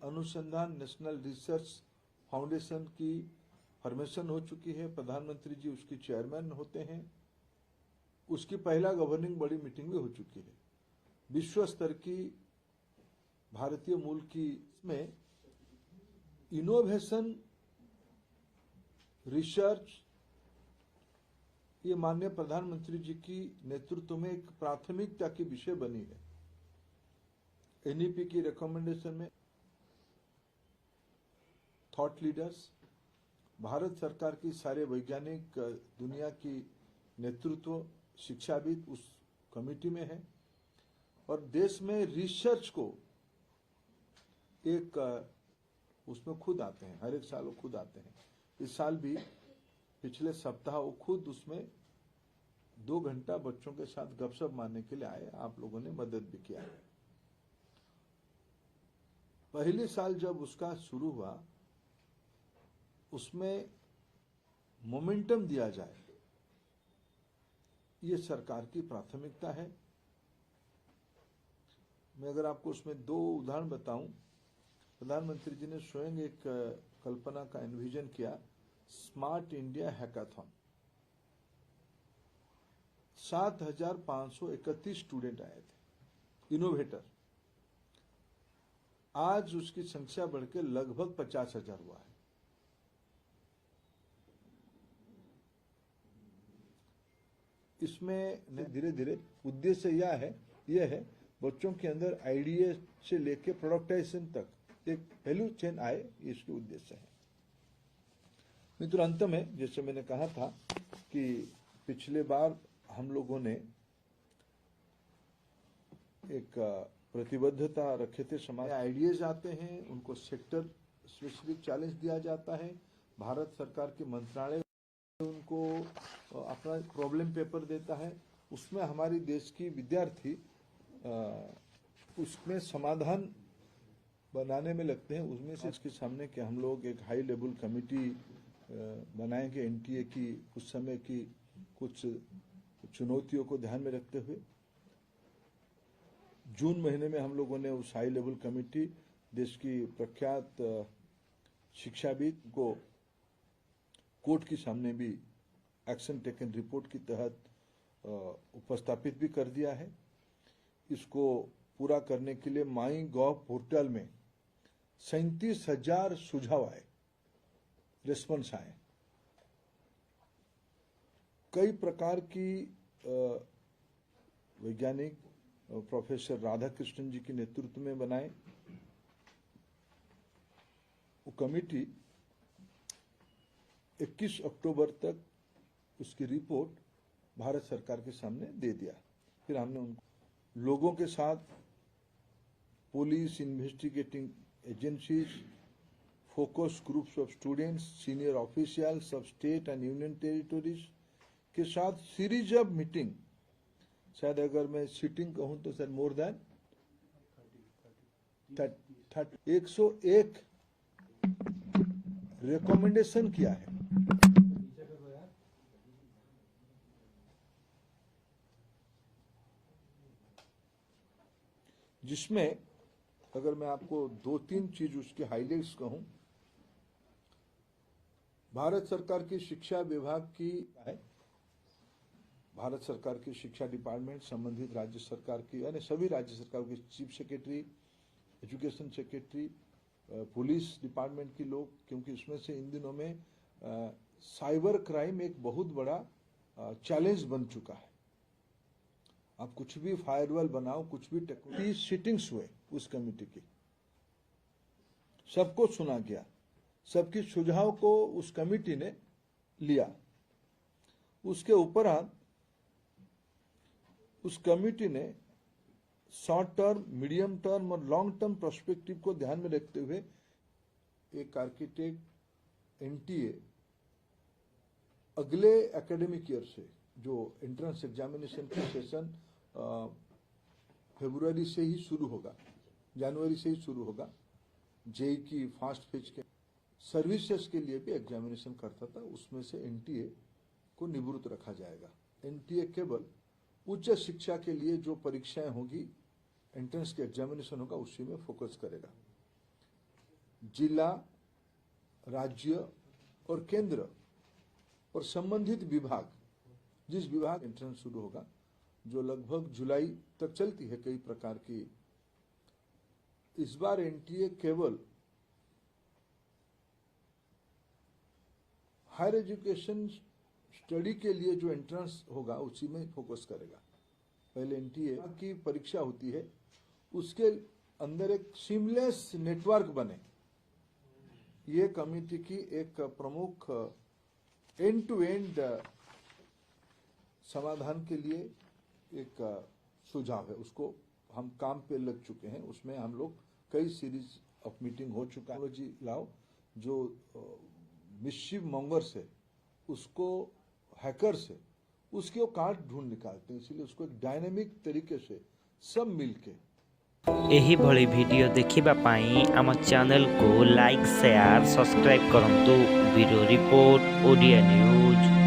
अनुसंधान national research foundation की formation हो चुकी है। प्रधानमंत्री जी उसकी चेयरमैन होते हैं। उसकी पहला गवर्निंग बॉडी मीटिंग भी हो चुकी है। विश्व स्तर की भारतीय मूल की इसमें इनोवेशन रिसर्च ये माननीय प्रधानमंत्री जी की नेतृत्व में एक प्राथमिकता की विषय बनी है। एनईपी की रिकमेंडेशन में थॉट लीडर्स, भारत सरकार की सारे वैज्ञानिक दुनिया की नेतृत्व शिक्षाविद उस कमेटी में है और देश में रिसर्च को एक उसमें खुद आते हैं। हर एक साल वो खुद आते हैं। इस साल भी पिछले सप्ताह वो खुद उसमें 2 घंटा बच्चों के साथ गपशप मारने के लिए आए। आप लोगों ने मदद भी किया है। पहले साल जब उसका शुरू हुआ उसमें मोमेंटम दिया जाए, ये सरकार की प्राथमिकता है। मैं अगर आपको उसमें 2 उदाहरण बताऊं, प्रधानमंत्री जी ने स्वयं एक कल्पना का इन्विजन किया, स्मार्ट इंडिया हैकाथन। 7,531 स्टूडेंट आए थे, इनोवेटर। आज उसकी संख्या बढ़ के लगभग 50,000 हुआ है। इसमें धीरे धीरे उद्देश्य यह है बच्चों के अंदर आइडिया से लेके प्रोडक्टाइजेशन तक एक वैल्यू चेन आए, इसके उद्देश्य है। मित्र, अंत में जैसे मैंने कहा था कि पिछले बार हम लोगों ने एक प्रतिबद्धता रखे थे। समाज आइडियाज आते हैं, उनको सेक्टर स्पेसिफिक चैलेंज दिया जाता है। भारत सरकार के मंत्रालय उनको अपना प्रॉब्लम पेपर देता है। उसमें हमारी देश की विद्यार्थी उसमें समाधान बनाने में लगते हैं। उसमें से इसके सामने कि हम लोग एक हाई लेवल कमेटी बनाएंगे एनटीए की उस समय की कुछ चुनौतियों को ध्यान में रखते हुए। जून महीने में हम लोगों ने उस हाई लेवल कमेटी देश की प्रख्यात शिक्षाविद को कोर्ट के सामने भी एक्शन टेकन रिपोर्ट के तहत उपस्थापित भी कर दिया है। इसको पूरा करने के लिए माई गॉव पोर्टल में 37,000 सुझाव आए, रिस्पॉन्स आए। कई प्रकार की वैज्ञानिक प्रोफेसर राधाकृष्णन जी के नेतृत्व में बनाए। वो कमेटी 21 अक्टूबर तक उसकी रिपोर्ट भारत सरकार के सामने दे दिया। फिर हमने उनको लोगों के साथ, police, investigating agencies, focus groups of students, senior officials of state and union territories के साथ सीरीज ऑफ मीटिंग, शायद अगर मैं सीटिंग कहूं तो शायद मोर देन 101 रिकमेंडेशन किया है। जिसमें अगर मैं आपको 2-3 चीज उसके हाइलाइट्स कहूं, भारत सरकार की शिक्षा विभाग की है, भारत सरकार की शिक्षा डिपार्टमेंट संबंधित राज्य सरकार की यानी सभी राज्य सरकार के chief secretary, education secretary, police department के लोग, क्योंकि इसमें से इन दिनों में साइबर क्राइम एक बहुत बड़ा चैलेंज बन चुका है। आप कुछ भी फायरवॉल बनाओ, कुछ भी टेक्नोलॉजी। सीटिंग्स हुए उस कमेटी की, सबको सुना गया, सबकी सुझाव को उस कमेटी ने लिया। उसके उपरांत उस कमेटी ने शॉर्ट टर्म, मीडियम टर्म और लॉन्ग टर्म पर्सपेक्टिव को ध्यान में रखते हुए एक आर्किटेक्ट एनटीए अगले एकेडमिक ईयर से जो एंट्रेंस एग्जामिनेशन का सेशन फरवरी से ही शुरू होगा, जनवरी से ही शुरू होगा, जेई की फास्ट फेज के सर्विसेज के लिए भी एग्जामिनेशन करता था, उसमें से एनटीए को निवृत्त रखा जाएगा। एनटीए केवल उच्च शिक्षा के लिए जो परीक्षाएं होगी, एंट्रेंस के एग्जामिनेशन होगा, उसी में फोकस करेगा। जिला, राज्य और केंद्र और संबंधित विभाग, जिस विभाग एंट्रेंस शुरू होगा, जो लगभग जुलाई तक चलती है कई प्रकार की। इस बार एनटीए केवल हायर एजुकेशन स्टडी के लिए जो एंट्रेंस होगा उसी में फोकस करेगा। पहले एनटीए की परीक्षा होती है, उसके अंदर एक सीमलेस नेटवर्क बने, ये कमेटी की एक प्रमुख एंड टू एंड समाधान के लिए एक सुझाव है। उसको हम काम पे लग चुके हैं, उसमें हम लोग कई सीरीज ऑफ मीटिंग हो चुका है। जी लाओ, जो मिस्चिफ मॉन्गर्स है, उसको हैकर्स है, उसके वो काट ढूंढ निकालते हैं, इसलिए उसको एक डायनेमिक तरीके से सब मिलके एही भली वीडियो देखिबा पाई आम चैनल को लाइक शेयर सब्सक्राइब करंतु। Bureau report Odia news.